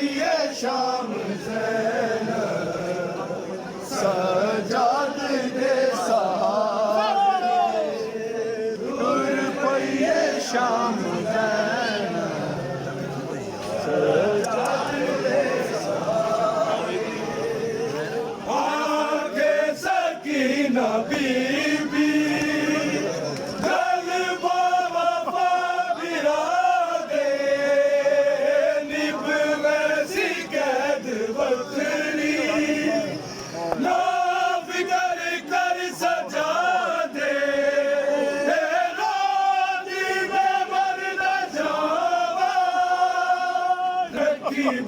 पईए शाम ज़ैनब सजाद दे सहारे तुर पईए शाम ज़ैनब सजाद दे सहारे आगे सकीना बीबी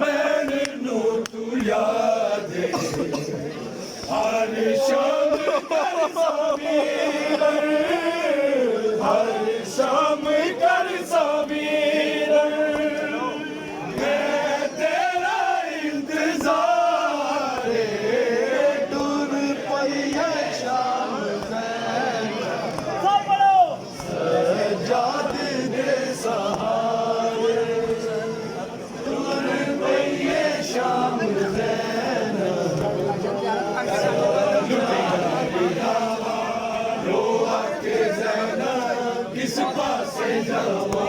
बहन नू तू याद हर शाम कर सबीरन हर शाम कर सबीरन मैं तेरा इंतजार टूर पईए शाम सजाद दे सहारे शाम रोआ के ज़ैनब किस पासे जावा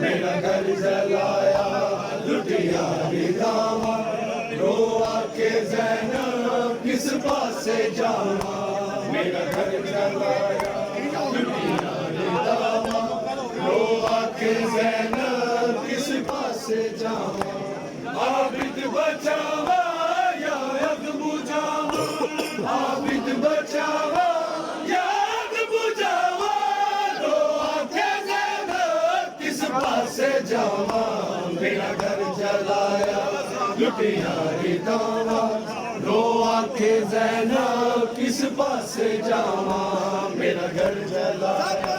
मेरा घर जलाया लुटिया दावा रोआ के ज़ैनब किस पासे जावा मेरा घर जलाया लुटिया दावा रोआ के ज़ैनब किस पासे जावा आबिद बचावा या अग बुझावा आबिद बचावा या अग बुझावा रो आके ज़ैनब किस पासे जावा मेरा घर जलाया लुटिया दावा रो आके ज़ैनब किस पासे जावा मेरा घर जलाया